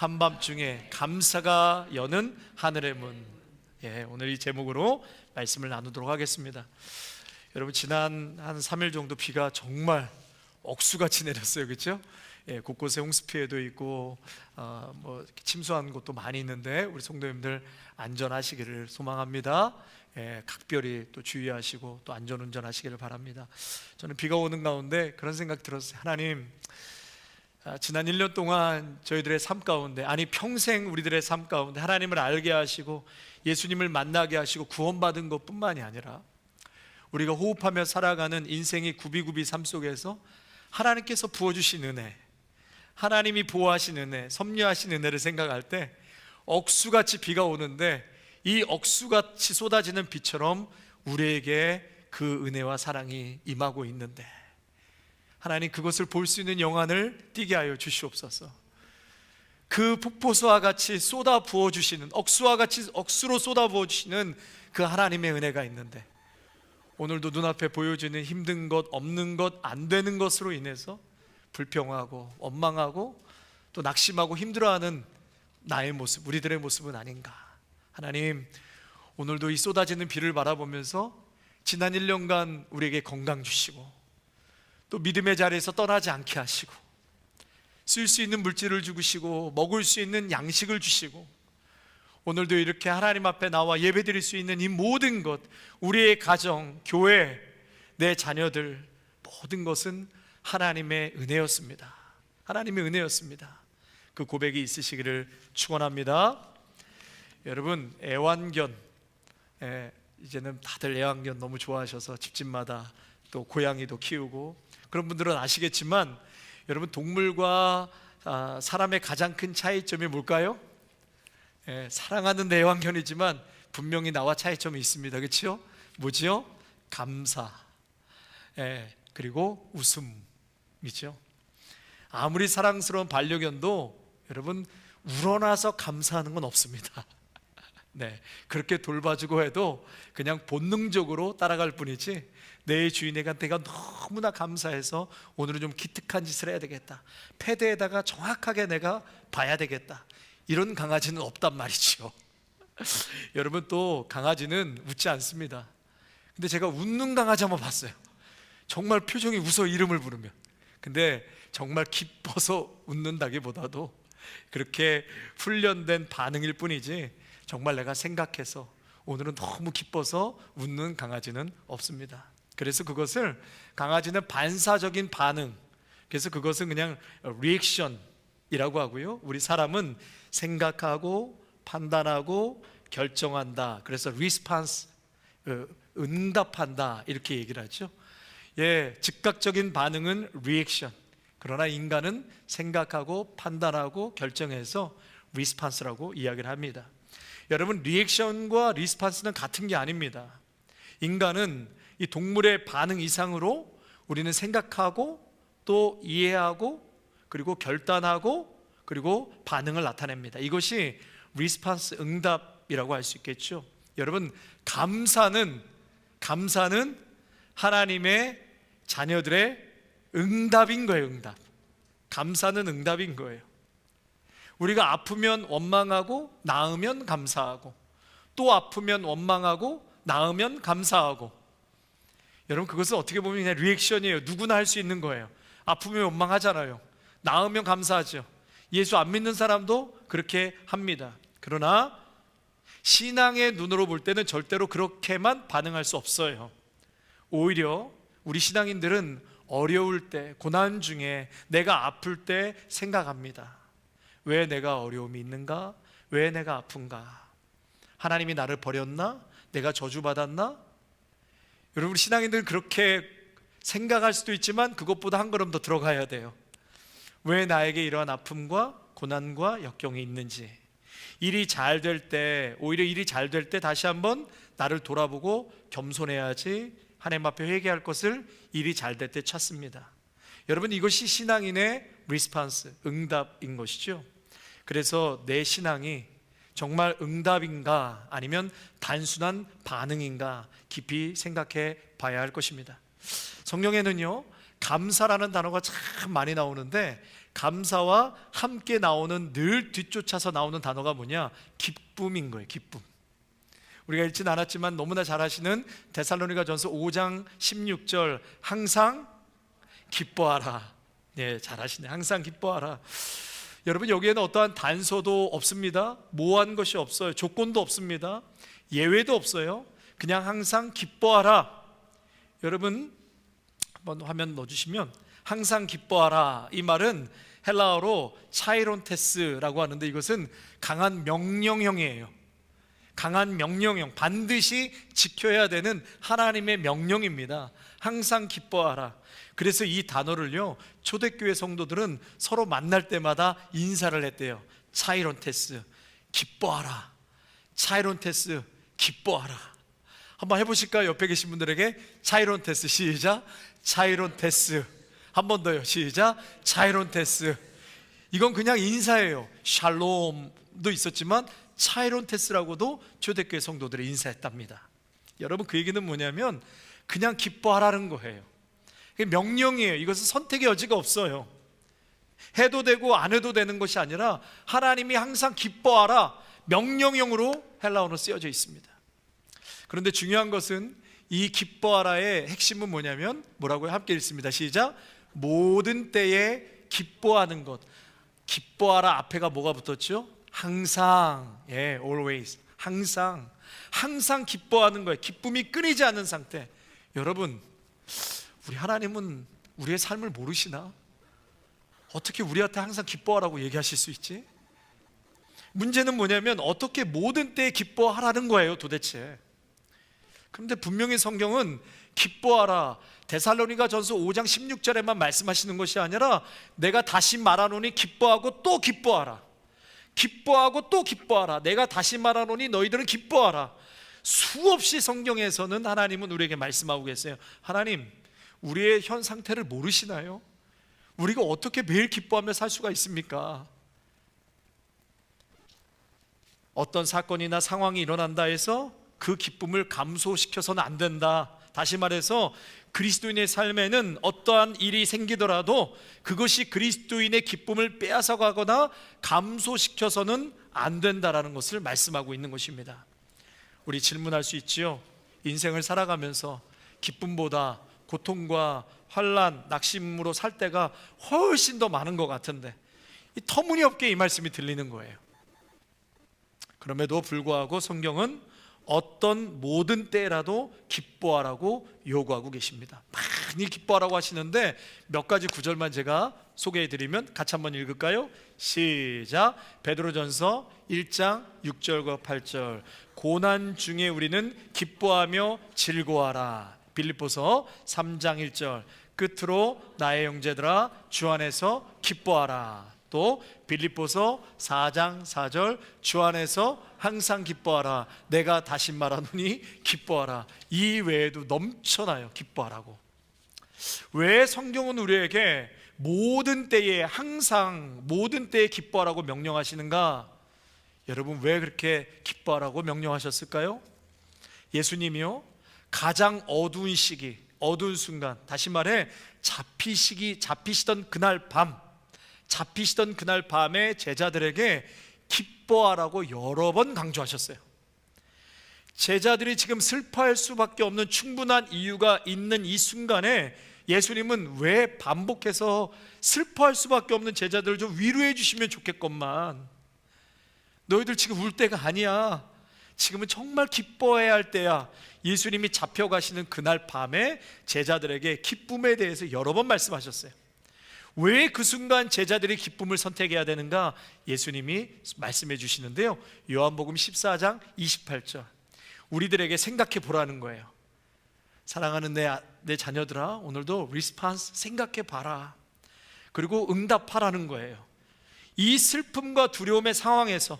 한밤중에 감사가 여는 하늘의 문. 오늘 이 제목으로 말씀을 나누도록 하겠습니다. 여러분, 지난 한 3일 정도 비가 정말 억수같이 내렸어요. 그렇죠? 곳곳에 홍수 피해도 있고 침수한 곳도 많이 있는데 우리 성도님들 안전하시기를 소망합니다. 각별히 또 주의하시고 또 안전운전하시기를 바랍니다. 저는 비가 오는 가운데 그런 생각 들었어요. 하나님, 지난 1년 동안 저희들의 삶 가운데, 아니 평생 우리들의 삶 가운데 하나님을 알게 하시고 예수님을 만나게 하시고 구원받은 것뿐만이 아니라 우리가 호흡하며 살아가는 인생의 구비구비 삶 속에서 하나님께서 부어주신 은혜, 하나님이 보호하신 은혜, 섭리하신 은혜를 생각할 때 억수같이 비가 오는데 이 억수같이 쏟아지는 비처럼 우리에게 그 은혜와 사랑이 임하고 있는데 하나님, 그것을 볼 수 있는 영안을 띠게 하여 주시옵소서. 그 폭포수와 같이 쏟아 부어주시는, 억수와 같이 억수로 쏟아 부어주시는 그 하나님의 은혜가 있는데 오늘도 눈앞에 보여지는 힘든 것, 없는 것, 안 되는 것으로 인해서 불평하고 원망하고 또 낙심하고 힘들어하는 나의 모습, 우리들의 모습은 아닌가. 하나님, 오늘도 이 쏟아지는 비를 바라보면서 지난 1년간 우리에게 건강 주시고 또 믿음의 자리에서 떠나지 않게 하시고 쓸 수 있는 물질을 주시고 먹을 수 있는 양식을 주시고 오늘도 이렇게 하나님 앞에 나와 예배드릴 수 있는 이 모든 것, 우리의 가정, 교회, 내 자녀들, 모든 것은 하나님의 은혜였습니다. 하나님의 은혜였습니다. 그 고백이 있으시기를 축원합니다. 여러분, 애완견, 이제는 다들 애완견 너무 좋아하셔서 집집마다 또 고양이도 키우고 그런 분들은 아시겠지만, 여러분, 동물과 사람의 가장 큰 차이점이 뭘까요? 사랑하는 애완견이지만 분명히 나와 차이점이 있습니다. 그렇죠? 뭐지요? 감사, 그리고 웃음이죠. 아무리 사랑스러운 반려견도 여러분, 우러나서 감사하는 건 없습니다. 그렇게 돌봐주고 해도 그냥 본능적으로 따라갈 뿐이지 내 주인에게 내가 너무나 감사해서 오늘은 좀 기특한 짓을 해야 되겠다, 패드에다가 정확하게 내가 봐야 되겠다, 이런 강아지는 없단 말이죠. 여러분, 또 강아지는 웃지 않습니다. 근데 제가 웃는 강아지 한번 봤어요. 정말 표정이 웃어, 이름을 부르면. 근데 정말 기뻐서 웃는다기보다도 그렇게 훈련된 반응일 뿐이지 정말 내가 생각해서 오늘은 너무 기뻐서 웃는 강아지는 없습니다. 그래서 그것을, 강아지는 반사적인 반응, 그래서 그것은 그냥 리액션이라고 하고요, 우리 사람은 생각하고 판단하고 결정한다. 그래서 리스판스, 응답한다, 이렇게 얘기를 하죠. 즉각적인 반응은 리액션, 그러나 인간은 생각하고 판단하고 결정해서 리스판스라고 이야기를 합니다. 여러분, 리액션과 리스판스는 같은 게 아닙니다. 인간은 이 동물의 반응 이상으로 우리는 생각하고 또 이해하고 그리고 결단하고 그리고 반응을 나타냅니다. 이것이 리스판스, 응답이라고 할 수 있겠죠. 여러분, 감사는 하나님의 자녀들의 응답인 거예요. 응답. 감사는 응답인 거예요. 우리가 아프면 원망하고 나으면 감사하고 또 아프면 원망하고 나으면 감사하고, 여러분, 그것은 어떻게 보면 그냥 리액션이에요. 누구나 할 수 있는 거예요. 아프면 원망하잖아요. 나으면 감사하죠. 예수 안 믿는 사람도 그렇게 합니다. 그러나 신앙의 눈으로 볼 때는 절대로 그렇게만 반응할 수 없어요. 오히려 우리 신앙인들은 어려울 때, 고난 중에, 내가 아플 때 생각합니다. 왜 내가 어려움이 있는가? 왜 내가 아픈가? 하나님이 나를 버렸나? 내가 저주받았나? 여러분, 우리 신앙인들은 그렇게 생각할 수도 있지만 그것보다 한 걸음 더 들어가야 돼요. 왜 나에게 이러한 아픔과 고난과 역경이 있는지, 일이 잘 될 때, 오히려 일이 잘 될 때 다시 한번 나를 돌아보고 겸손해야지 하나님 앞에 회개할 것을 일이 잘 될 때 찾습니다. 여러분, 이것이 신앙인의 리스판스, 응답인 것이죠. 그래서 내 신앙이 정말 응답인가 아니면 단순한 반응인가 깊이 생각해 봐야 할 것입니다. 성경에는요, 감사라는 단어가 참 많이 나오는데 감사와 함께 나오는, 늘 뒤쫓아서 나오는 단어가 뭐냐? 기쁨인 거예요. 기쁨. 우리가 읽진 않았지만 너무나 잘 아시는 데살로니가전서 5장 16절, 항상 기뻐하라. 네, 잘 아시네. 항상 기뻐하라. 여러분, 여기에는 어떠한 단서도 없습니다. 모호한 것이 없어요. 조건도 없습니다. 예외도 없어요. 그냥 항상 기뻐하라. 여러분, 한번 화면 넣어주시면, 항상 기뻐하라, 이 말은 헬라어로 차이론테스라고 하는데, 이것은 강한 명령형이에요. 강한 명령형, 반드시 지켜야 되는 하나님의 명령입니다. 항상 기뻐하라. 그래서 이 단어를요, 초대교회 성도들은 서로 만날 때마다 인사를 했대요. 차이론테스, 기뻐하라. 차이론테스, 기뻐하라. 한번 해보실까요? 옆에 계신 분들에게 차이론테스, 시작. 차이론테스. 한 번 더요, 시작. 차이론테스. 이건 그냥 인사예요. 샬롬도 있었지만 차이론테스라고도 초대교회 성도들이 인사했답니다. 여러분, 그 얘기는 뭐냐면 그냥 기뻐하라는 거예요. 명령이에요. 이것은 선택의 여지가 없어요. 해도 되고 안 해도 되는 것이 아니라 하나님이 항상 기뻐하라, 명령형으로 헬라어로 쓰여져 있습니다. 그런데 중요한 것은 이 기뻐하라의 핵심은 뭐냐면, 뭐라고요? 함께 읽습니다. 시작. 모든 때에 기뻐하는 것. 기뻐하라 앞에가 뭐가 붙었죠? 항상. 예, always. 항상. 항상 기뻐하는 거예요. 기쁨이 끊이지 않는 상태. 여러분, 우리 하나님은 우리의 삶을 모르시나? 어떻게 우리한테 항상 기뻐하라고 얘기하실 수 있지? 문제는 뭐냐면 어떻게 모든 때에 기뻐하라는 거예요, 도대체. 그런데 분명히 성경은 기뻐하라, 데살로니가전서 5장 16절에만 말씀하시는 것이 아니라, 내가 다시 말하노니 기뻐하고 또 기뻐하라. 기뻐하고 또 기뻐하라. 내가 다시 말하노니 너희들은 기뻐하라. 수없이 성경에서는 하나님은 우리에게 말씀하고 계세요. 하나님, 우리의 현 상태를 모르시나요? 우리가 어떻게 매일 기뻐하며 살 수가 있습니까? 어떤 사건이나 상황이 일어난다 해서 그 기쁨을 감소시켜서는 안 된다. 다시 말해서 그리스도인의 삶에는 어떠한 일이 생기더라도 그것이 그리스도인의 기쁨을 빼앗아가거나 감소시켜서는 안 된다라는 것을 말씀하고 있는 것입니다. 우리 질문할 수 있지요. 인생을 살아가면서 기쁨보다 고통과 환난, 낙심으로 살 때가 훨씬 더 많은 것 같은데, 터무니없게 이 말씀이 들리는 거예요. 그럼에도 불구하고 성경은 어떤 모든 때라도 기뻐하라고 요구하고 계십니다. 많이 기뻐하라고 하시는데 몇 가지 구절만 제가 소개해드리면 같이 한번 읽을까요? 시작. 베드로전서 1장 6절과 8절. 고난 중에 우리는 기뻐하며 즐거워하라. 빌립보서 3장 1절. 끝으로 나의 형제들아, 주 안에서 기뻐하라. 또 빌립보서 4장 4절. 주 안에서 항상 기뻐하라. 내가 다시 말하노니 기뻐하라. 이 외에도 넘쳐나요, 기뻐하라고. 왜 성경은 우리에게 모든 때에, 항상 모든 때에 기뻐하라고 명령하시는가? 여러분, 왜 그렇게 기뻐하라고 명령하셨을까요? 예수님이요, 가장 어두운 시기, 어두운 순간, 다시 말해 잡히시던 그날 밤에 제자들에게 기뻐하라고 여러 번 강조하셨어요. 제자들이 지금 슬퍼할 수밖에 없는 충분한 이유가 있는 이 순간에 예수님은 왜 반복해서 슬퍼할 수밖에 없는 제자들을 좀 위로해 주시면 좋겠건만, 너희들 지금 울 때가 아니야, 지금은 정말 기뻐해야 할 때야. 예수님이 잡혀가시는 그날 밤에 제자들에게 기쁨에 대해서 여러 번 말씀하셨어요. 왜 그 순간 제자들이 기쁨을 선택해야 되는가? 예수님이 말씀해 주시는데요, 요한복음 14장 28절. 우리들에게 생각해 보라는 거예요. 사랑하는 내 자녀들아, 오늘도 리스판스 생각해 봐라. 그리고 응답하라는 거예요. 이 슬픔과 두려움의 상황에서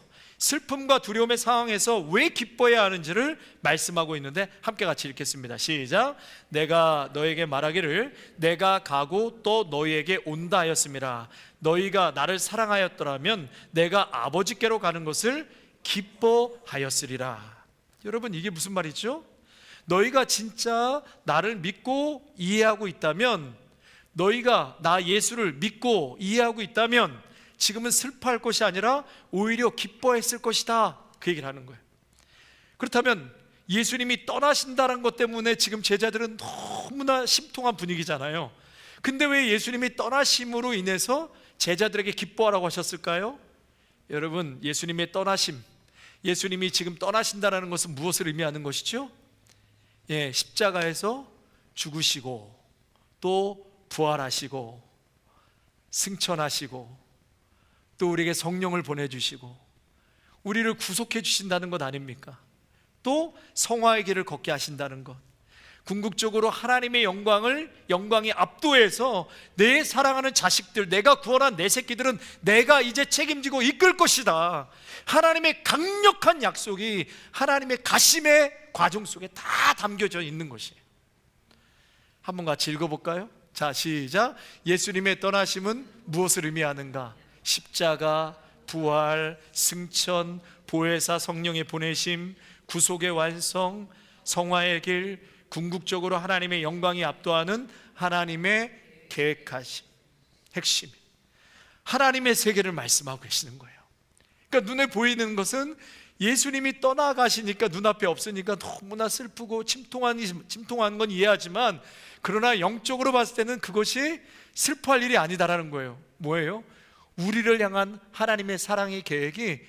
왜 기뻐해야 하는지를 말씀하고 있는데, 함께 같이 읽겠습니다. 시작. 내가 너에게 말하기를 내가 가고 또 너희에게 온다 하였음이라. 너희가 나를 사랑하였더라면 내가 아버지께로 가는 것을 기뻐하였으리라. 여러분, 이게 무슨 말이죠? 너희가 진짜 나를 믿고 이해하고 있다면 너희가 나 예수를 믿고 이해하고 있다면 지금은 슬퍼할 것이 아니라 오히려 기뻐했을 것이다, 그 얘기를 하는 거예요. 그렇다면 예수님이 떠나신다는 것 때문에 지금 제자들은 너무나 심통한 분위기잖아요. 근데 왜 예수님이 떠나심으로 인해서 제자들에게 기뻐하라고 하셨을까요? 여러분, 예수님의 떠나심, 예수님이 지금 떠나신다는 것은 무엇을 의미하는 것이죠? 십자가에서 죽으시고 또 부활하시고 승천하시고 또 우리에게 성령을 보내주시고 우리를 구속해 주신다는 것 아닙니까? 또 성화의 길을 걷게 하신다는 것, 궁극적으로 하나님의 영광이 압도해서 내 사랑하는 자식들, 내가 구원한 내 새끼들은 내가 이제 책임지고 이끌 것이다, 하나님의 강력한 약속이 하나님의 가심의 과정 속에 다 담겨져 있는 것이에요. 한번 같이 읽어볼까요? 자, 시작. 예수님의 떠나심은 무엇을 의미하는가? 십자가, 부활, 승천, 보혜사 성령의 보내심, 구속의 완성, 성화의 길, 궁극적으로 하나님의 영광이 압도하는 하나님의 계획하심, 핵심, 하나님의 세계를 말씀하고 계시는 거예요. 그러니까 눈에 보이는 것은 예수님이 떠나가시니까 눈앞에 없으니까 너무나 슬프고 침통한 건 이해하지만, 그러나 영적으로 봤을 때는 그것이 슬퍼할 일이 아니다라는 거예요. 뭐예요? 우리를 향한 하나님의 사랑의 계획이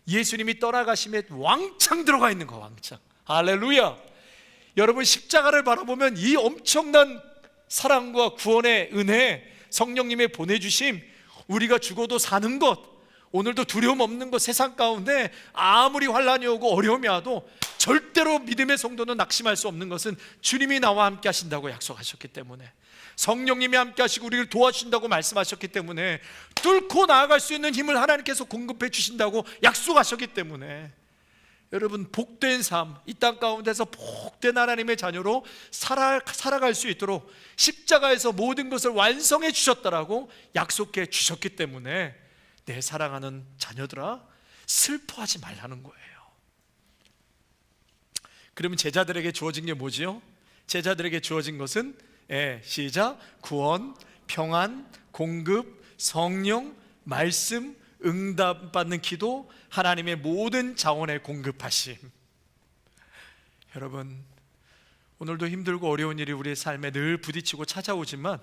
예수님이 떠나가심에 왕창 들어가 있는 거, 왕창. 할렐루야. 여러분, 십자가를 바라보면 이 엄청난 사랑과 구원의 은혜, 성령님의 보내주심, 우리가 죽어도 사는 것, 오늘도 두려움 없는 것, 세상 가운데 아무리 환난이 오고 어려움이 와도 절대로 믿음의 성도는 낙심할 수 없는 것은 주님이 나와 함께 하신다고 약속하셨기 때문에, 성령님이 함께 하시고 우리를 도와주신다고 말씀하셨기 때문에, 뚫고 나아갈 수 있는 힘을 하나님께서 공급해 주신다고 약속하셨기 때문에, 여러분, 복된 삶, 이 땅 가운데서 복된 하나님의 자녀로 살아갈 수 있도록 십자가에서 모든 것을 완성해 주셨다라고 약속해 주셨기 때문에, 내 사랑하는 자녀들아, 슬퍼하지 말라는 거예요. 그러면 제자들에게 주어진 게 뭐지요? 제자들에게 주어진 것은 시작, 구원, 평안, 공급, 성령, 말씀, 응답받는 기도, 하나님의 모든 자원의 공급하심. 여러분, 오늘도 힘들고 어려운 일이 우리의 삶에 늘 부딪히고 찾아오지만,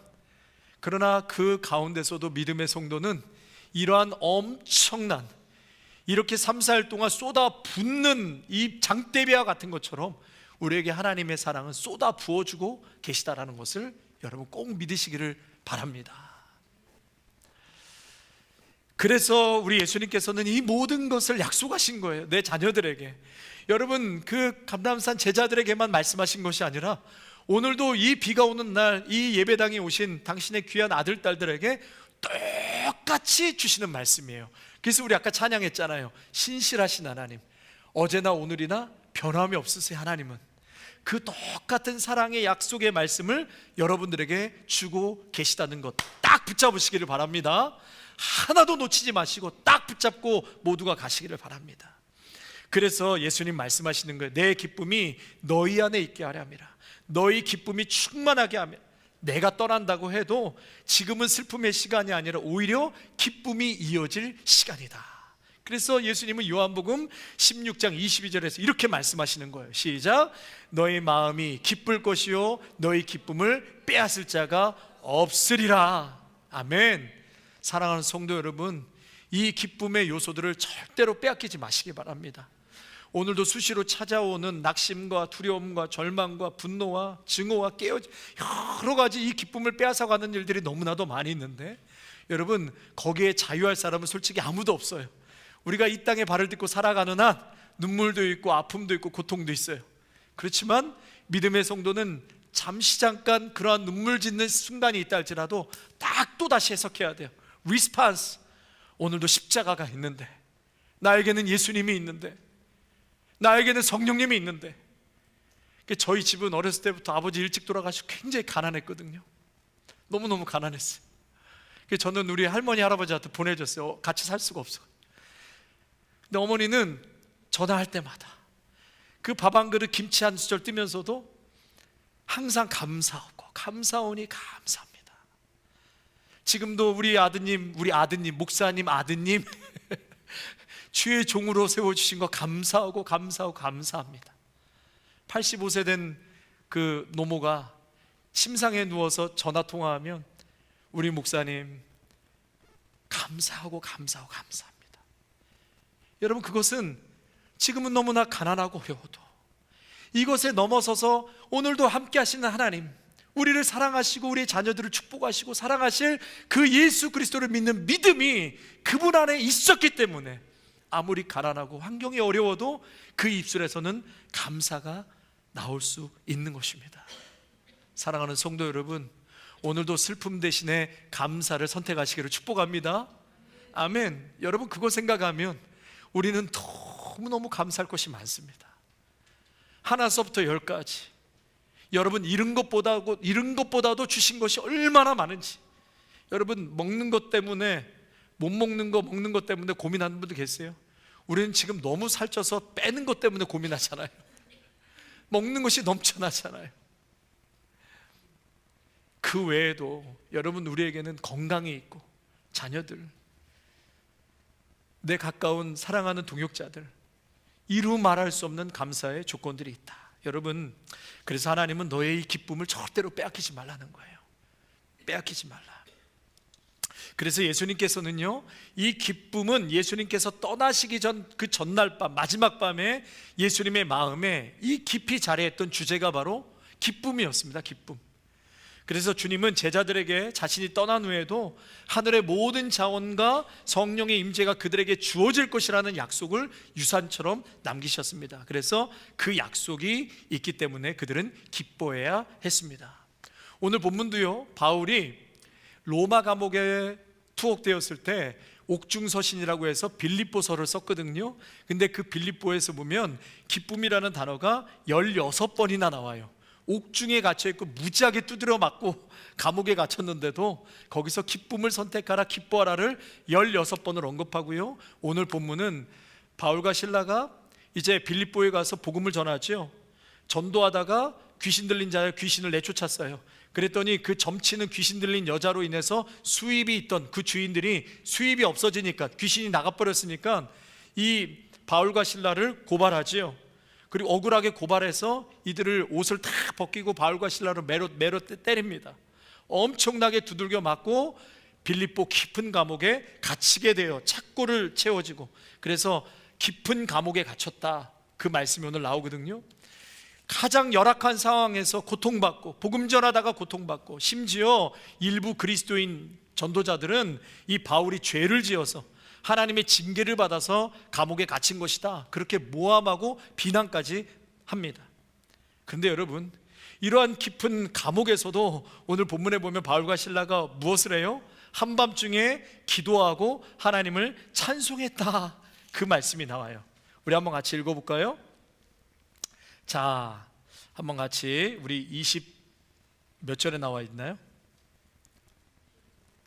그러나 그 가운데서도 믿음의 성도는 이러한 엄청난, 이렇게 3, 4일 동안 쏟아붓는 이 장대비와 같은 것처럼 우리에게 하나님의 사랑은 쏟아 부어주고 계시다라는 것을 여러분 꼭 믿으시기를 바랍니다. 그래서 우리 예수님께서는 이 모든 것을 약속하신 거예요, 내 자녀들에게. 여러분, 그 감람산 제자들에게만 말씀하신 것이 아니라 오늘도 이 비가 오는 날 이 예배당에 오신 당신의 귀한 아들, 딸들에게 똑같이 주시는 말씀이에요. 그래서 우리 아까 찬양했잖아요. 신실하신 하나님, 어제나 오늘이나 변함이 없으세요. 하나님은 그 똑같은 사랑의 약속의 말씀을 여러분들에게 주고 계시다는 것 딱 붙잡으시기를 바랍니다. 하나도 놓치지 마시고 딱 붙잡고 모두가 가시기를 바랍니다. 그래서 예수님 말씀하시는 거예요. 내 기쁨이 너희 안에 있게 하려 함이라. 너희 기쁨이 충만하게 하며, 내가 떠난다고 해도 지금은 슬픔의 시간이 아니라 오히려 기쁨이 이어질 시간이다. 그래서 예수님은 요한복음 16장 22절에서 이렇게 말씀하시는 거예요. 시작. 너희 마음이 기쁠 것이요 너희 기쁨을 빼앗을 자가 없으리라. 아멘. 사랑하는 성도 여러분, 이 기쁨의 요소들을 절대로 빼앗기지 마시기 바랍니다. 오늘도 수시로 찾아오는 낙심과 두려움과 절망과 분노와 증오와 깨어짐, 여러 가지 이 기쁨을 빼앗아가는 일들이 너무나도 많이 있는데, 여러분, 거기에 자유할 사람은 솔직히 아무도 없어요. 우리가 이 땅에 발을 딛고 살아가는 한 눈물도 있고 아픔도 있고 고통도 있어요. 그렇지만 믿음의 성도는 잠시 잠깐 그러한 눈물 짓는 순간이 있다 할지라도 딱 또다시 해석해야 돼요. 리스판스, 오늘도 십자가가 있는데, 나에게는 예수님이 있는데, 나에게는 성령님이 있는데. 저희 집은 어렸을 때부터 아버지 일찍 돌아가시고 굉장히 가난했거든요. 너무너무 가난했어요. 저는 우리 할머니 할아버지한테 보내줬어요. 같이 살 수가 없어. 근데 어머니는 전화할 때마다 그 밥 한 그릇 김치 한 수저 뜨면서도 항상 감사하고 감사오니 감사합니다. 지금도 우리 아드님, 목사님 아드님 주의 종으로 세워주신 거 감사하고 감사합니다. 85세 된 그 노모가 침상에 누워서 전화 통화하면 우리 목사님 감사합니다. 여러분, 그것은 지금은 너무나 가난하고 어려워도 이것에 넘어서서 오늘도 함께 하시는 하나님, 우리를 사랑하시고 우리의 자녀들을 축복하시고 사랑하실 그 예수 그리스도를 믿는 믿음이 그분 안에 있었기 때문에 아무리 가난하고 환경이 어려워도 그 입술에서는 감사가 나올 수 있는 것입니다. 사랑하는 성도 여러분, 오늘도 슬픔 대신에 감사를 선택하시기를 축복합니다. 아멘. 여러분, 그거 생각하면 우리는 너무너무 감사할 것이 많습니다. 하나서부터 열까지 여러분, 잃은 것보다도 주신 것이 얼마나 많은지. 여러분, 먹는 것 때문에, 못 먹는 것 때문에 고민하는 분들 계세요? 우리는 지금 너무 살쪄서 빼는 것 때문에 고민하잖아요. 먹는 것이 넘쳐나잖아요. 그 외에도 여러분, 우리에게는 건강이 있고 자녀들, 내 가까운 사랑하는 동역자들, 이루 말할 수 없는 감사의 조건들이 있다. 여러분, 그래서 하나님은 너의 이 기쁨을 절대로 빼앗기지 말라는 거예요. 빼앗기지 말라. 그래서 예수님께서는요, 이 기쁨은 예수님께서 떠나시기 전 그 전날 밤, 마지막 밤에 예수님의 마음에 이 깊이 자리했던 주제가 바로 기쁨이었습니다. 기쁨. 그래서 주님은 제자들에게 자신이 떠난 후에도 하늘의 모든 자원과 성령의 임재가 그들에게 주어질 것이라는 약속을 유산처럼 남기셨습니다. 그래서 그 약속이 있기 때문에 그들은 기뻐해야 했습니다. 오늘 본문도요, 바울이 로마 감옥에 투옥되었을 때 옥중서신이라고 해서 빌립보서를 썼거든요. 근데 그 빌립보에서 보면 기쁨이라는 단어가 16번이나 나와요. 옥중에 갇혀있고 무지하게 두드려 맞고 감옥에 갇혔는데도 거기서 기쁨을 선택하라, 기뻐하라를 16번을 언급하고요. 오늘 본문은 바울과 실라가 이제 빌립보에 가서 복음을 전하죠. 전도하다가 귀신 들린 자의 귀신을 내쫓았어요. 그랬더니 그 점치는 귀신 들린 여자로 인해서 수입이 있던 그 주인들이 수입이 없어지니까, 귀신이 나가버렸으니까 이 바울과 실라를 고발하지요. 그리고 억울하게 고발해서 이들을 옷을 다 벗기고 바울과 실라를 매로 때립니다. 엄청나게 두들겨 맞고 빌립보 깊은 감옥에 갇히게 돼요. 착고를 채워지고. 그래서 깊은 감옥에 갇혔다, 그 말씀이 오늘 나오거든요. 가장 열악한 상황에서 고통받고, 복음 전하다가 고통받고, 심지어 일부 그리스도인 전도자들은 이 바울이 죄를 지어서 하나님의 징계를 받아서 감옥에 갇힌 것이다, 그렇게 모함하고 비난까지 합니다. 그런데 여러분, 이러한 깊은 감옥에서도 오늘 본문에 보면 바울과 실라가 무엇을 해요? 한밤중에 기도하고 하나님을 찬송했다, 그 말씀이 나와요. 우리 한번 같이 읽어볼까요? 자, 한번 같이, 우리 20 몇 절에 나와 있나요?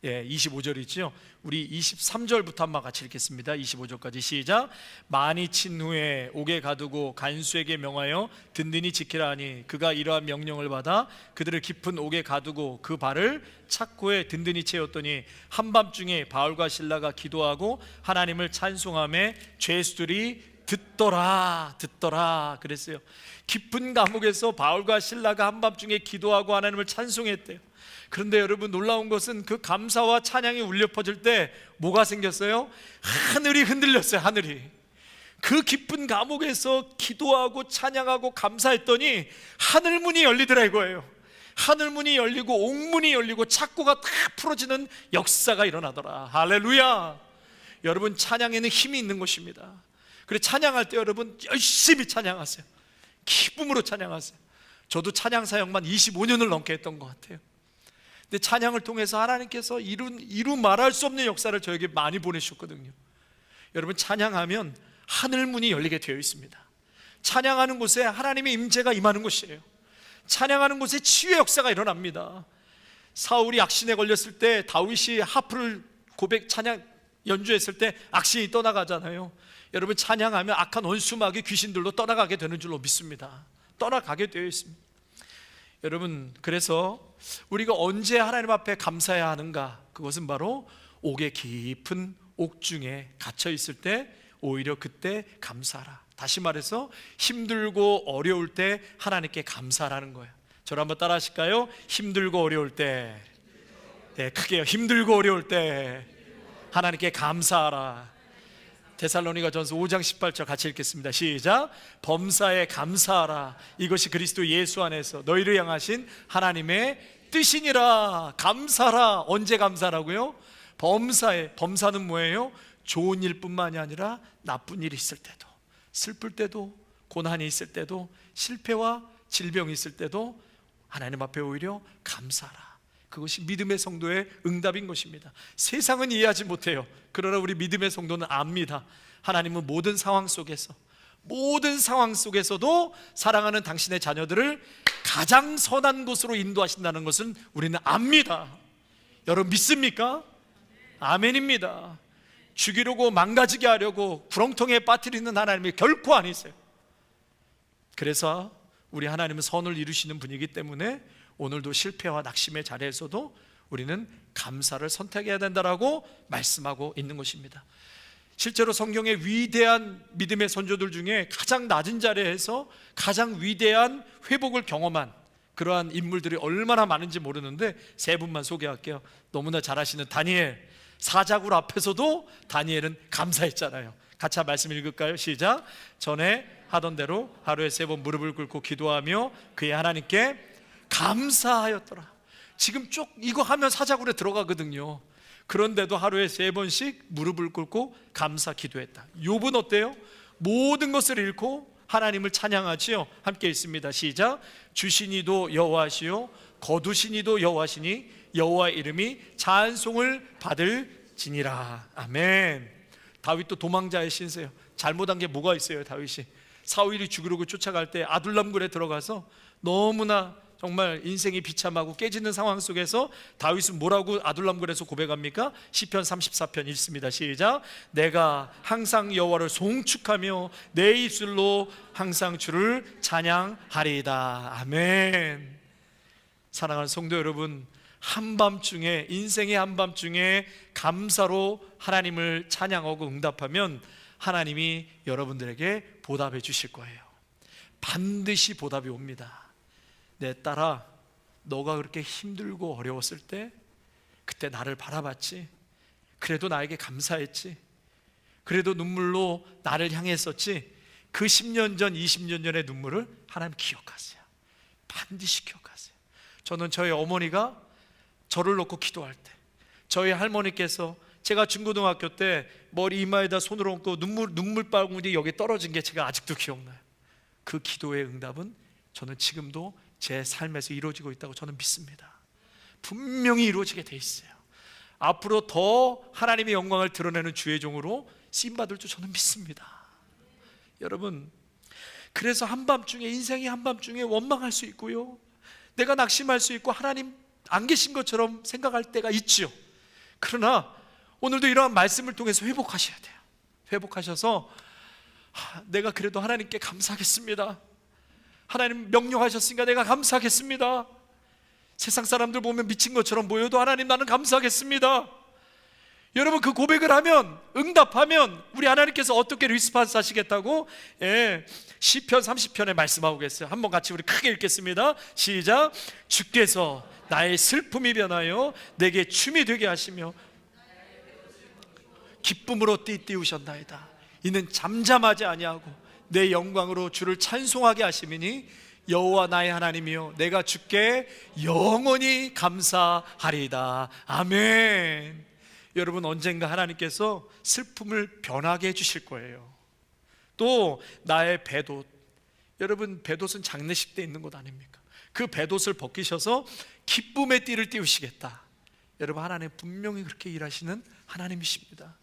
25절이죠. 우리 23절부터 한번 같이 읽겠습니다. 25절까지 시작. 많이 친 후에 옥에 가두고 간수에게 명하여 든든히 지키라 하니 그가 이러한 명령을 받아 그들을 깊은 옥에 가두고 그 발을 착고에 든든히 채웠더니 한밤중에 바울과 실라가 기도하고 하나님을 찬송하며 죄수들이 듣더라 그랬어요. 깊은 감옥에서 바울과 실라가 한밤중에 기도하고 하나님을 찬송했대요. 그런데 여러분, 놀라운 것은 그 감사와 찬양이 울려 퍼질 때 뭐가 생겼어요? 하늘이 흔들렸어요. 하늘이. 그 깊은 감옥에서 기도하고 찬양하고 감사했더니 하늘문이 열리더라 이거예요. 하늘문이 열리고 옥문이 열리고 착고가 다 풀어지는 역사가 일어나더라. 할렐루야. 여러분, 찬양에는 힘이 있는 것입니다. 그래서 찬양할 때 여러분 열심히 찬양하세요. 기쁨으로 찬양하세요. 저도 찬양 사역만 25년을 넘게 했던 것 같아요. 근데 찬양을 통해서 하나님께서 이루 말할 수 없는 역사를 저에게 많이 보내주셨거든요. 여러분, 찬양하면 하늘문이 열리게 되어 있습니다. 찬양하는 곳에 하나님의 임재가 임하는 곳이에요. 찬양하는 곳에 치유의 역사가 일어납니다. 사울이 악신에 걸렸을 때 다윗이 하프를 찬양 연주했을 때 악신이 떠나가잖아요. 여러분, 찬양하면 악한 원수마귀 귀신들도 떠나가게 되는 줄로 믿습니다. 떠나가게 되어 있습니다. 여러분, 그래서 우리가 언제 하나님 앞에 감사해야 하는가? 그것은 바로 옥의 깊은 옥중에 갇혀 있을 때 오히려 그때 감사하라. 다시 말해서 힘들고 어려울 때 하나님께 감사하라는 거예요. 저를 한번 따라 하실까요? 힘들고 어려울 때, 네, 크게요. 힘들고 어려울 때 하나님께 감사하라. 데살로니가전서 5장 18절 같이 읽겠습니다. 시작. 범사에 감사하라. 이것이 그리스도 예수 안에서 너희를 향하신 하나님의 뜻이니라. 감사하라. 언제 감사하라고요? 범사에. 범사는 뭐예요? 좋은 일뿐만이 아니라 나쁜 일이 있을 때도, 슬플 때도, 고난이 있을 때도, 실패와 질병이 있을 때도 하나님 앞에 오히려 감사하라. 그것이 믿음의 성도의 응답인 것입니다. 세상은 이해하지 못해요. 그러나 우리 믿음의 성도는 압니다. 하나님은 모든 상황 속에서도 사랑하는 당신의 자녀들을 가장 선한 곳으로 인도하신다는 것은 우리는 압니다. 여러분 믿습니까? 아멘입니다. 죽이려고 망가지게 하려고 구렁텅이에 빠뜨리는 하나님이 결코 아니세요. 그래서 우리 하나님은 선을 이루시는 분이기 때문에 오늘도 실패와 낙심의 자리에서도 우리는 감사를 선택해야 된다라고 말씀하고 있는 것입니다. 실제로 성경의 위대한 믿음의 선조들 중에 가장 낮은 자리에서 가장 위대한 회복을 경험한 그러한 인물들이 얼마나 많은지 모르는데 세 분만 소개할게요. 너무나 잘 아시는 다니엘. 사자굴 앞에서도 다니엘은 감사했잖아요. 같이 한 말씀 읽을까요? 시작. 전에 하던 대로 하루에 3번 무릎을 꿇고 기도하며 그의 하나님께 감사하였더라. 지금 쭉 이거 하면 사자굴에 들어가거든요. 그런데도 하루에 3번씩 무릎을 꿇고 감사 기도했다. 욥은 어때요? 모든 것을 잃고 하나님을 찬양하지요. 함께 읽습니다. 시작. 주시니도 여호와시요 거두시니도 여호와시니 여호와 이름이 찬송을 받을지니라. 아멘. 다윗도 도망자의 신세요. 잘못한 게 뭐가 있어요? 다윗이 사울이 죽이려고 쫓아갈 때 아둘람굴에 들어가서 너무나 정말 인생이 비참하고 깨지는 상황 속에서 다윗은 뭐라고 아둘람굴에서 고백합니까? 시편 34편 읽습니다. 시작. 내가 항상 여호와를 송축하며 내 입술로 항상 주를 찬양하리이다. 아멘. 사랑하는 성도 여러분, 한밤중에, 인생의 한밤중에 감사로 하나님을 찬양하고 응답하면 하나님이 여러분들에게 보답해 주실 거예요. 반드시 보답이 옵니다. 내 딸아, 너가 그렇게 힘들고 어려웠을 때 그때 나를 바라봤지. 그래도 나에게 감사했지. 그래도 눈물로 나를 향했었지. 그 10년 전, 20년 전의 눈물을 하나님 기억하세요. 반드시 기억하세요. 저는 저희 어머니가 저를 놓고 기도할 때, 저희 할머니께서 제가 중고등학교 때 머리 이마에다 손을 얹고 눈물방울이 여기 떨어진 게 제가 아직도 기억나요. 그 기도의 응답은 저는 지금도 제 삶에서 이루어지고 있다고 저는 믿습니다. 분명히 이루어지게 돼 있어요. 앞으로 더 하나님의 영광을 드러내는 주의 종으로 쓰임받을 줄 저는 믿습니다. 여러분, 그래서 한밤중에, 인생이 한밤중에 원망할 수 있고요, 내가 낙심할 수 있고 하나님 안 계신 것처럼 생각할 때가 있죠. 그러나 오늘도 이러한 말씀을 통해서 회복하셔야 돼요. 회복하셔서 내가 그래도 하나님께 감사하겠습니다. 하나님 명령하셨으니까 내가 감사하겠습니다. 세상 사람들 보면 미친 것처럼 보여도 하나님 나는 감사하겠습니다. 여러분, 그 고백을 하면, 응답하면 우리 하나님께서 어떻게 리스폰스 하시겠다고? 시편 30편에 말씀하고 계세요. 한번 같이 우리 크게 읽겠습니다. 시작. 주께서 나의 슬픔이 변하여 내게 춤이 되게 하시며 기쁨으로 띠띠우셨나이다. 이는 잠잠하지 아니하고 내 영광으로 주를 찬송하게 하심이니 여호와 나의 하나님이여 내가 주께 영원히 감사하리이다. 아멘. 여러분, 언젠가 하나님께서 슬픔을 변하게 해주실 거예요. 또 나의 배옷, 여러분 배옷은 장례식 때 있는 것 아닙니까? 그 배옷을 벗기셔서 기쁨의 띠를 띄우시겠다. 여러분, 하나님 분명히 그렇게 일하시는 하나님이십니다.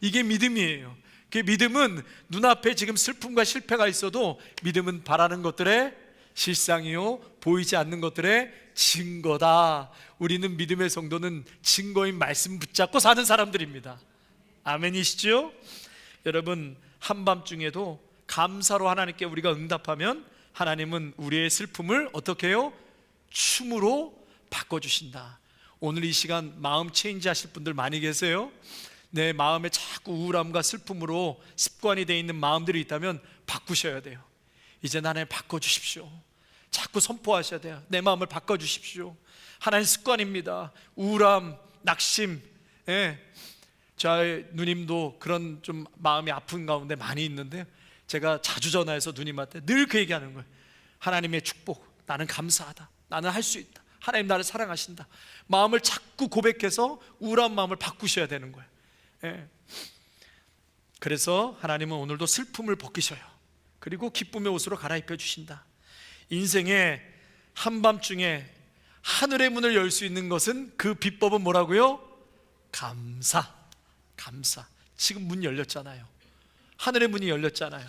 이게 믿음이에요. 그 믿음은 눈앞에 지금 슬픔과 실패가 있어도 믿음은 바라는 것들의 실상이요 보이지 않는 것들의 증거다. 우리는 믿음의 성도는 증거인 말씀 붙잡고 사는 사람들입니다. 아멘이시죠? 여러분, 한밤중에도 감사로 하나님께 우리가 응답하면 하나님은 우리의 슬픔을 어떻게 해요? 춤으로 바꿔주신다. 오늘 이 시간 마음 체인지 하실 분들 많이 계세요. 내 마음에 자꾸 우울함과 슬픔으로 습관이 되어 있는 마음들이 있다면 바꾸셔야 돼요. 이제 나를 바꿔주십시오. 자꾸 선포하셔야 돼요. 내 마음을 바꿔주십시오. 하나님 습관입니다. 우울함, 낙심. 저희 누님도 그런 좀 마음이 아픈 가운데 많이 있는데, 제가 자주 전화해서 누님한테 늘 그 얘기하는 거예요. 하나님의 축복, 나는 감사하다, 나는 할 수 있다, 하나님 나를 사랑하신다. 마음을 자꾸 고백해서 우울한 마음을 바꾸셔야 되는 거예요. 그래서 하나님은 오늘도 슬픔을 벗기셔요. 그리고 기쁨의 옷으로 갈아입혀 주신다. 인생의 한밤중에 하늘의 문을 열 수 있는 것은, 그 비법은 뭐라고요? 감사. 지금 문 열렸잖아요. 하늘의 문이 열렸잖아요.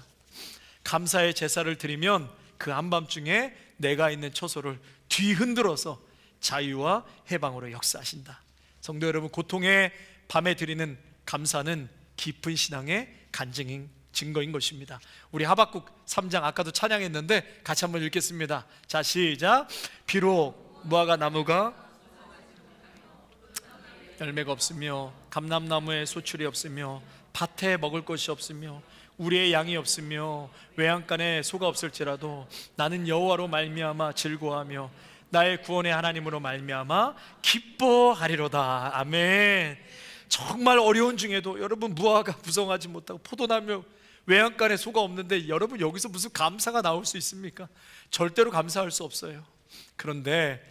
감사의 제사를 드리면 그 한밤중에 내가 있는 처소를 뒤흔들어서 자유와 해방으로 역사하신다. 성도 여러분, 고통의 밤에 드리는 감사는 깊은 신앙의 간증인 증거인 것입니다. 우리 하박국 3장 아까도 찬양했는데 같이 한번 읽겠습니다. 자, 시작. 비록 무화과 나무가 열매가 없으며 감람나무에 소출이 없으며 밭에 먹을 것이 없으며 우리의 양이 없으며 외양간에 소가 없을지라도 나는 여호와로 말미암아 즐거워하며 나의 구원의 하나님으로 말미암아 기뻐하리로다. 아멘. 정말 어려운 중에도 여러분, 무화과 부성하지 못하고 포도나무 외양간에 소가 없는데 여러분, 여기서 무슨 감사가 나올 수 있습니까? 절대로 감사할 수 없어요. 그런데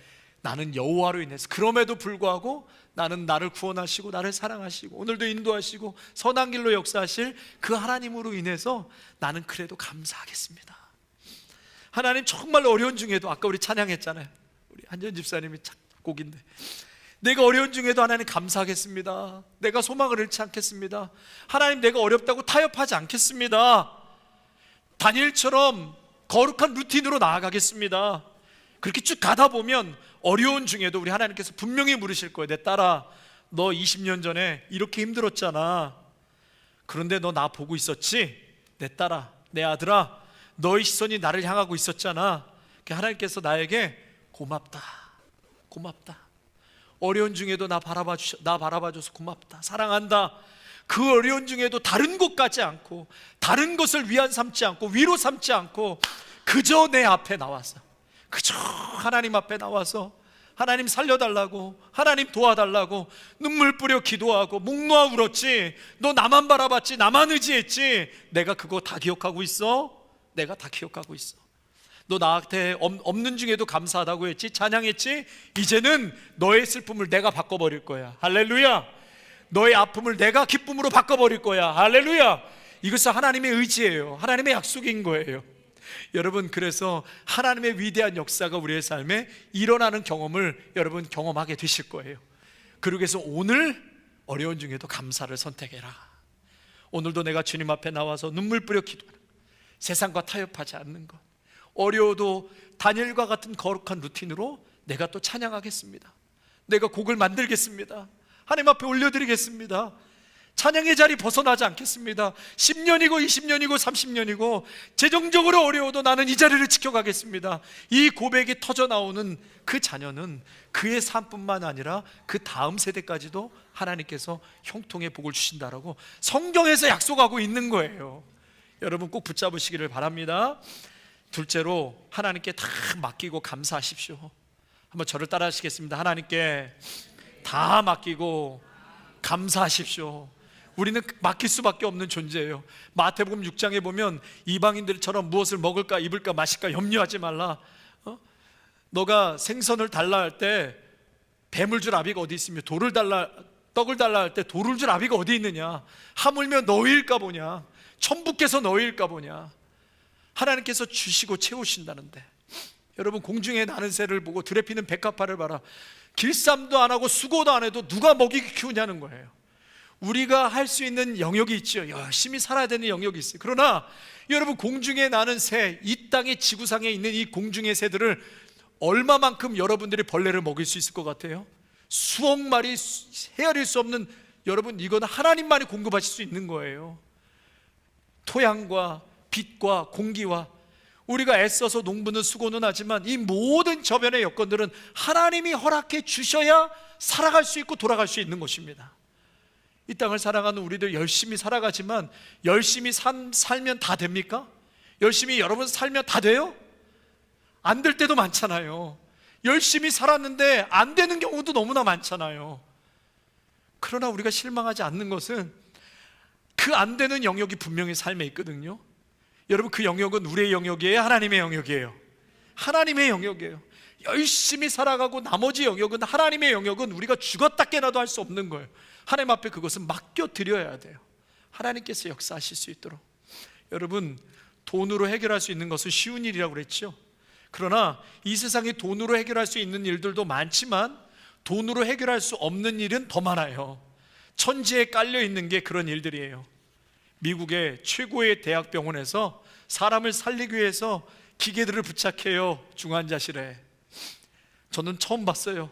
나는 여호와로 인해서, 그럼에도 불구하고 나는 나를 구원하시고 나를 사랑하시고 오늘도 인도하시고 선한 길로 역사하실 그 하나님으로 인해서 나는 그래도 감사하겠습니다. 하나님, 정말 어려운 중에도, 아까 우리 찬양했잖아요. 우리 한전 집사님이 작곡인데, 내가 어려운 중에도 하나님 감사하겠습니다. 내가 소망을 잃지 않겠습니다. 하나님, 내가 어렵다고 타협하지 않겠습니다. 다니엘처럼 거룩한 루틴으로 나아가겠습니다. 그렇게 쭉 가다 보면 어려운 중에도 우리 하나님께서 분명히 물으실 거예요. 내 딸아, 너 20년 전에 이렇게 힘들었잖아. 그런데 너 나 보고 있었지? 내 딸아, 내 아들아, 너의 시선이 나를 향하고 있었잖아. 하나님께서 나에게 고맙다, 어려운 중에도 나 바라봐줘서 고맙다, 사랑한다. 그 어려운 중에도 다른 곳 가지 않고, 다른 것을 위안 삼지 않고, 위로 삼지 않고, 그저 내 앞에 나와서, 그저 하나님 앞에 나와서 하나님 살려달라고, 하나님 도와달라고 눈물 뿌려 기도하고 목 놓아 울었지. 너 나만 바라봤지, 나만 의지했지. 내가 그거 다 기억하고 있어. 내가 다 기억하고 있어. 너 나한테 없는 중에도 감사하다고 했지, 찬양했지. 이제는 너의 슬픔을 내가 바꿔버릴 거야. 할렐루야. 너의 아픔을 내가 기쁨으로 바꿔버릴 거야. 할렐루야. 이것은 하나님의 의지예요. 하나님의 약속인 거예요. 여러분, 그래서 하나님의 위대한 역사가 우리의 삶에 일어나는 경험을 여러분 경험하게 되실 거예요. 그러기 위해서 오늘 어려운 중에도 감사를 선택해라. 오늘도 내가 주님 앞에 나와서 눈물 뿌려 기도하는, 세상과 타협하지 않는 것, 어려워도 다니엘과 같은 거룩한 루틴으로 내가 또 찬양하겠습니다. 내가 곡을 만들겠습니다. 하나님 앞에 올려드리겠습니다. 찬양의 자리 벗어나지 않겠습니다. 10년이고 20년이고 30년이고 재정적으로 어려워도 나는 이 자리를 지켜가겠습니다. 이 고백이 터져 나오는 그 자녀는 그의 삶뿐만 아니라 그 다음 세대까지도 하나님께서 형통의 복을 주신다라고 성경에서 약속하고 있는 거예요. 여러분, 꼭 붙잡으시기를 바랍니다. 둘째로, 하나님께 다 맡기고 감사하십시오. 한번 저를 따라 하시겠습니다. 하나님께 다 맡기고 감사하십시오. 우리는 맡길 수밖에 없는 존재예요. 마태복음 6장에 보면 이방인들처럼 무엇을 먹을까 입을까 마실까 염려하지 말라. 너가 생선을 달라 할 때 뱀을 줄 아비가 어디 있으며 떡을 달라 할 때 돌을 줄 아비가 어디 있느냐. 하물며 너희일까 보냐. 천부께서 너희일까 보냐. 하나님께서 주시고 채우신다는데, 여러분, 공중에 나는 새를 보고 들에 피는 백합화를 봐라. 길쌈도 안 하고 수고도 안 해도 누가 먹이기 키우냐는 거예요. 우리가 할 수 있는 영역이 있죠. 열심히 살아야 되는 영역이 있어요. 그러나 여러분, 공중에 나는 새, 이 땅의 지구상에 있는 이 공중의 새들을 얼마만큼 여러분들이 벌레를 먹일 수 있을 것 같아요? 수억 마리, 헤아릴 수 없는, 여러분, 이건 하나님만이 공급하실 수 있는 거예요. 토양과 빛과 공기와 우리가 애써서 농부는 수고는 하지만 이 모든 저변의 여건들은 하나님이 허락해 주셔야 살아갈 수 있고 돌아갈 수 있는 것입니다. 이 땅을 살아가는 우리들 열심히 살아가지만 열심히 살면 다 됩니까? 열심히 여러분 살면 다 돼요? 안 될 때도 많잖아요. 열심히 살았는데 안 되는 경우도 너무나 많잖아요. 그러나 우리가 실망하지 않는 것은 그 안 되는 영역이 분명히 삶에 있거든요. 여러분, 그 영역은 우리의 영역이에요? 하나님의 영역이에요? 하나님의 영역이에요. 열심히 살아가고 나머지 영역은, 하나님의 영역은 우리가 죽었다 깨나도 할 수 없는 거예요. 하나님 앞에 그것은 맡겨드려야 돼요. 하나님께서 역사하실 수 있도록. 여러분, 돈으로 해결할 수 있는 것은 쉬운 일이라고 그랬죠. 그러나 이 세상에 돈으로 해결할 수 있는 일들도 많지만 돈으로 해결할 수 없는 일은 더 많아요. 천지에 깔려 있는 게 그런 일들이에요. 미국의 최고의 대학병원에서 사람을 살리기 위해서 기계들을 부착해요. 중환자실에. 저는 처음 봤어요.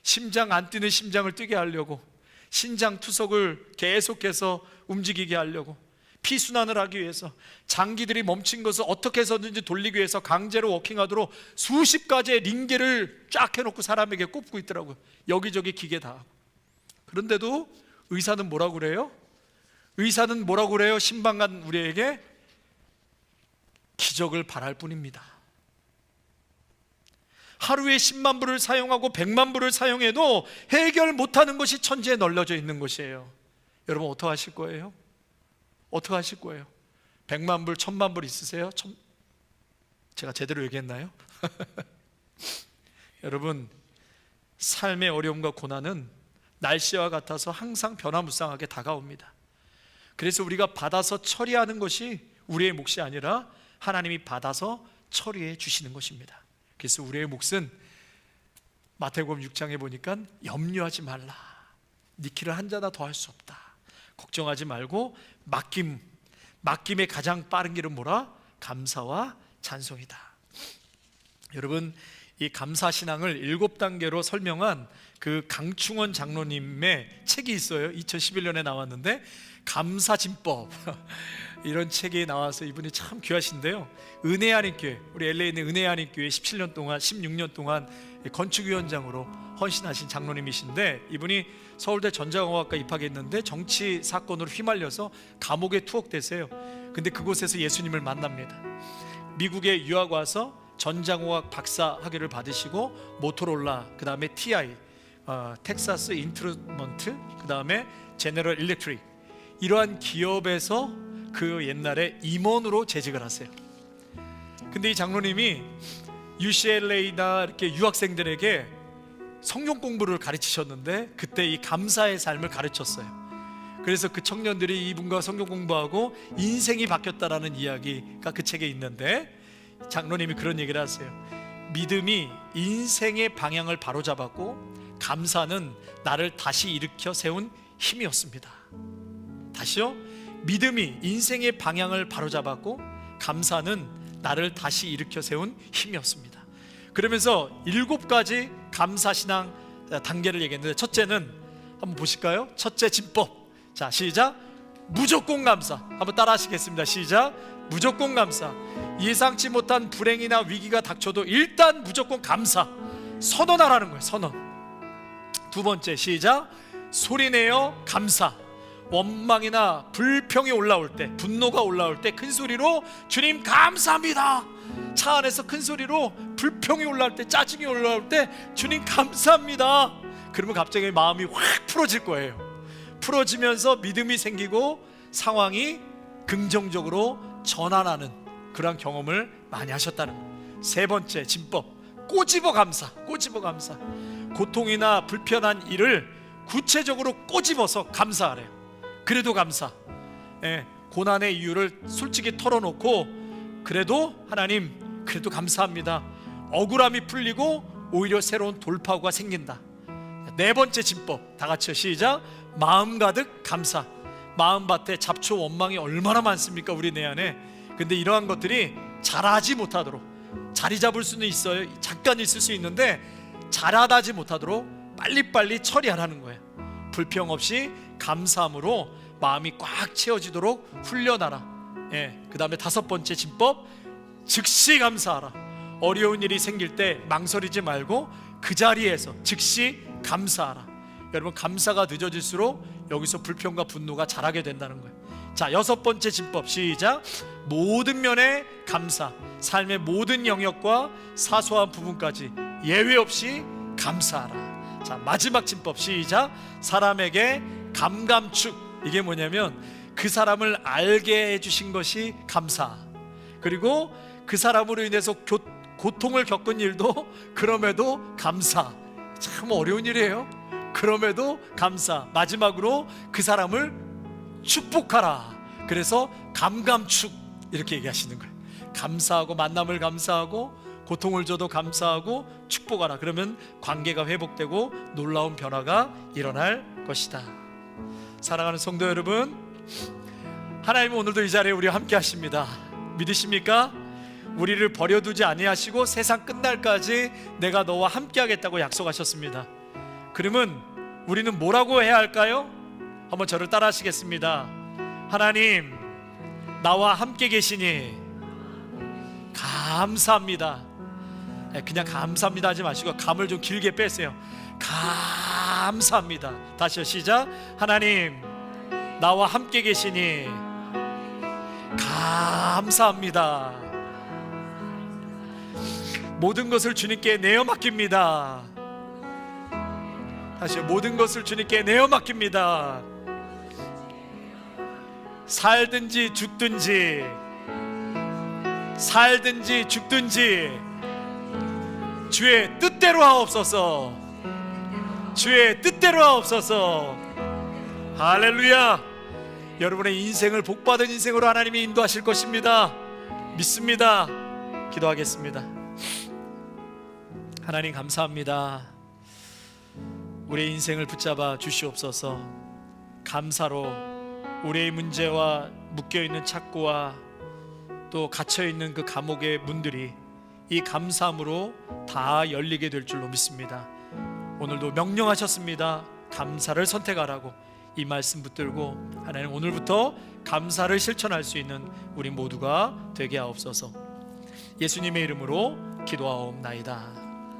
심장 안 뛰는 심장을 뛰게 하려고, 신장 투석을 계속해서 움직이게 하려고, 피순환을 하기 위해서, 장기들이 멈춘 것을 어떻게 해서든지 돌리기 위해서 강제로 워킹하도록 수십 가지의 링게를 쫙 해놓고 사람에게 꼽고 있더라고요. 여기저기 기계 다. 그런데도 의사는 뭐라고 그래요? 의사는 뭐라고 그래요? 신방간 우리에게 기적을 바랄 뿐입니다. 하루에 10만 불을 사용하고 100만 불을 사용해도 해결 못하는 것이 천지에 널려져 있는 것이에요. 여러분, 어떻게 하실 거예요? 어떻게 하실 거예요? 100만 불, 1000만 불 있으세요? 제가 제대로 얘기했나요? 여러분, 삶의 어려움과 고난은 날씨와 같아서 항상 변화무쌍하게 다가옵니다. 그래서 우리가 받아서 처리하는 것이 우리의 몫이 아니라 하나님이 받아서 처리해 주시는 것입니다. 그래서 우리의 몫은 마태복음 6장에 보니까 염려하지 말라. 네 길을 한 자나 더 할 수 없다. 걱정하지 말고 맡김의 가장 빠른 길은 뭐라? 감사와 찬송이다. 여러분, 이 감사신앙을 7단계로 설명한 그 강충원 장로님의 책이 있어요. 2011년에 나왔는데 감사진법 이런 책이 나와서 이분이 참 귀하신데요. 은혜 안의 교회, 우리 LA에 있는 은혜 안의 교회 16년 동안 건축위원장으로 헌신하신 장로님이신데, 이분이 서울대 전자공학과 입학했는데 정치 사건으로 휘말려서 감옥에 투옥되세요. 근데 그곳에서 예수님을 만납니다. 미국에 유학 와서 전자공학 박사 학위를 받으시고 모토로라, 그 다음에 TI, 텍사스 인트루먼트, 그 다음에 제너럴 일렉트릭, 이러한 기업에서 그 옛날에 임원으로 재직을 하세요. 근데 이 장로님이 UCLA나 이렇게 유학생들에게 성경 공부를 가르치셨는데 그때 이 감사의 삶을 가르쳤어요. 그래서 그 청년들이 이분과 성경 공부하고 인생이 바뀌었다라는 이야기가 그 책에 있는데, 장로님이 그런 얘기를 하세요. 믿음이 인생의 방향을 바로잡았고 감사는 나를 다시 일으켜 세운 힘이었습니다. 다시요. 믿음이 인생의 방향을 바로잡았고 감사는 나를 다시 일으켜 세운 힘이었습니다. 그러면서 7가지 감사신앙 단계를 얘기했는데, 첫째는 한번 보실까요? 첫째 진법. 자, 시작. 무조건 감사. 한번 따라 하시겠습니다. 시작. 무조건 감사. 예상치 못한 불행이나 위기가 닥쳐도 일단 무조건 감사, 선언하라는 거예요. 선언. 두 번째, 시작. 소리내어 감사. 원망이나 불평이 올라올 때, 분노가 올라올 때 큰 소리로 주님 감사합니다. 차 안에서 큰 소리로 불평이 올라올 때, 짜증이 올라올 때 주님 감사합니다. 그러면 갑자기 마음이 확 풀어질 거예요. 풀어지면서 믿음이 생기고 상황이 긍정적으로 전환하는 그런 경험을 많이 하셨다는 거예요. 세 번째 진법, 꼬집어 감사. 꼬집어 감사. 고통이나 불편한 일을 구체적으로 꼬집어서 감사하래요. 그래도 감사. 고난의 이유를 솔직히 털어놓고 그래도 하나님, 그래도 감사합니다. 억울함이 풀리고 오히려 새로운 돌파구가 생긴다. 네 번째 진법, 다 같이요. 시작. 마음 가득 감사. 마음밭에 잡초 원망이 얼마나 많습니까, 우리 내 안에. 근데 이러한 것들이 자라지 못하도록, 자리 잡을 수는 있어요. 잠깐 있을 수 있는데 자라나지 못하도록 빨리빨리 처리하라는 거예요. 불평 없이 감사함으로 마음이 꽉 채워지도록 훈련하라. 그 다음에 5번째 진법, 즉시 감사하라. 어려운 일이 생길 때 망설이지 말고 그 자리에서 즉시 감사하라. 여러분, 감사가 늦어질수록 여기서 불평과 분노가 자라게 된다는 거예요. 자, 6번째 진법 시작. 모든 면에 감사. 삶의 모든 영역과 사소한 부분까지 예외 없이 감사하라. 자, 마지막 진법 시작. 사람에게 감감축. 이게 뭐냐면 그 사람을 알게 해주신 것이 감사, 그리고 그 사람으로 인해서 고통을 겪은 일도 그럼에도 감사. 참 어려운 일이에요. 그럼에도 감사. 마지막으로 그 사람을 축복하라. 그래서 감감축 이렇게 얘기하시는 거예요. 감사하고, 만남을 감사하고, 고통을 줘도 감사하고, 축복하라. 그러면 관계가 회복되고 놀라운 변화가 일어날 것이다. 사랑하는 성도 여러분, 하나님은 오늘도 이 자리에 우리와 함께 하십니다. 믿으십니까? 우리를 버려두지 아니하시고 세상 끝날까지 내가 너와 함께 하겠다고 약속하셨습니다. 그러면 우리는 뭐라고 해야 할까요? 한번 저를 따라 하시겠습니다. 하나님, 나와 함께 계시니 감사합니다. 그냥 감사합니다 하지 마시고 감을 좀 길게 빼세요. 감사합니다. 다시요, 시작. 하나님, 나와 함께 계시니 감사합니다. 모든 것을 주님께 내어 맡깁니다. 다시요, 모든 것을 주님께 내어 맡깁니다. 살든지 죽든지, 살든지 죽든지 주의 뜻대로 하옵소서. 주의 뜻대로 하옵소서. 할렐루야. 여러분의 인생을 복받은 인생으로 하나님이 인도하실 것입니다. 믿습니다. 기도하겠습니다. 하나님, 감사합니다. 우리의 인생을 붙잡아 주시옵소서. 감사로 우리의 문제와 묶여있는 착고와 또 갇혀있는 그 감옥의 문들이 이 감사함으로 다 열리게 될 줄로 믿습니다. 오늘도 명령하셨습니다. 감사를 선택하라고. 이 말씀 붙들고 하나님, 오늘부터 감사를 실천할 수 있는 우리 모두가 되게 하옵소서. 예수님의 이름으로 기도하옵나이다.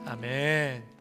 아멘.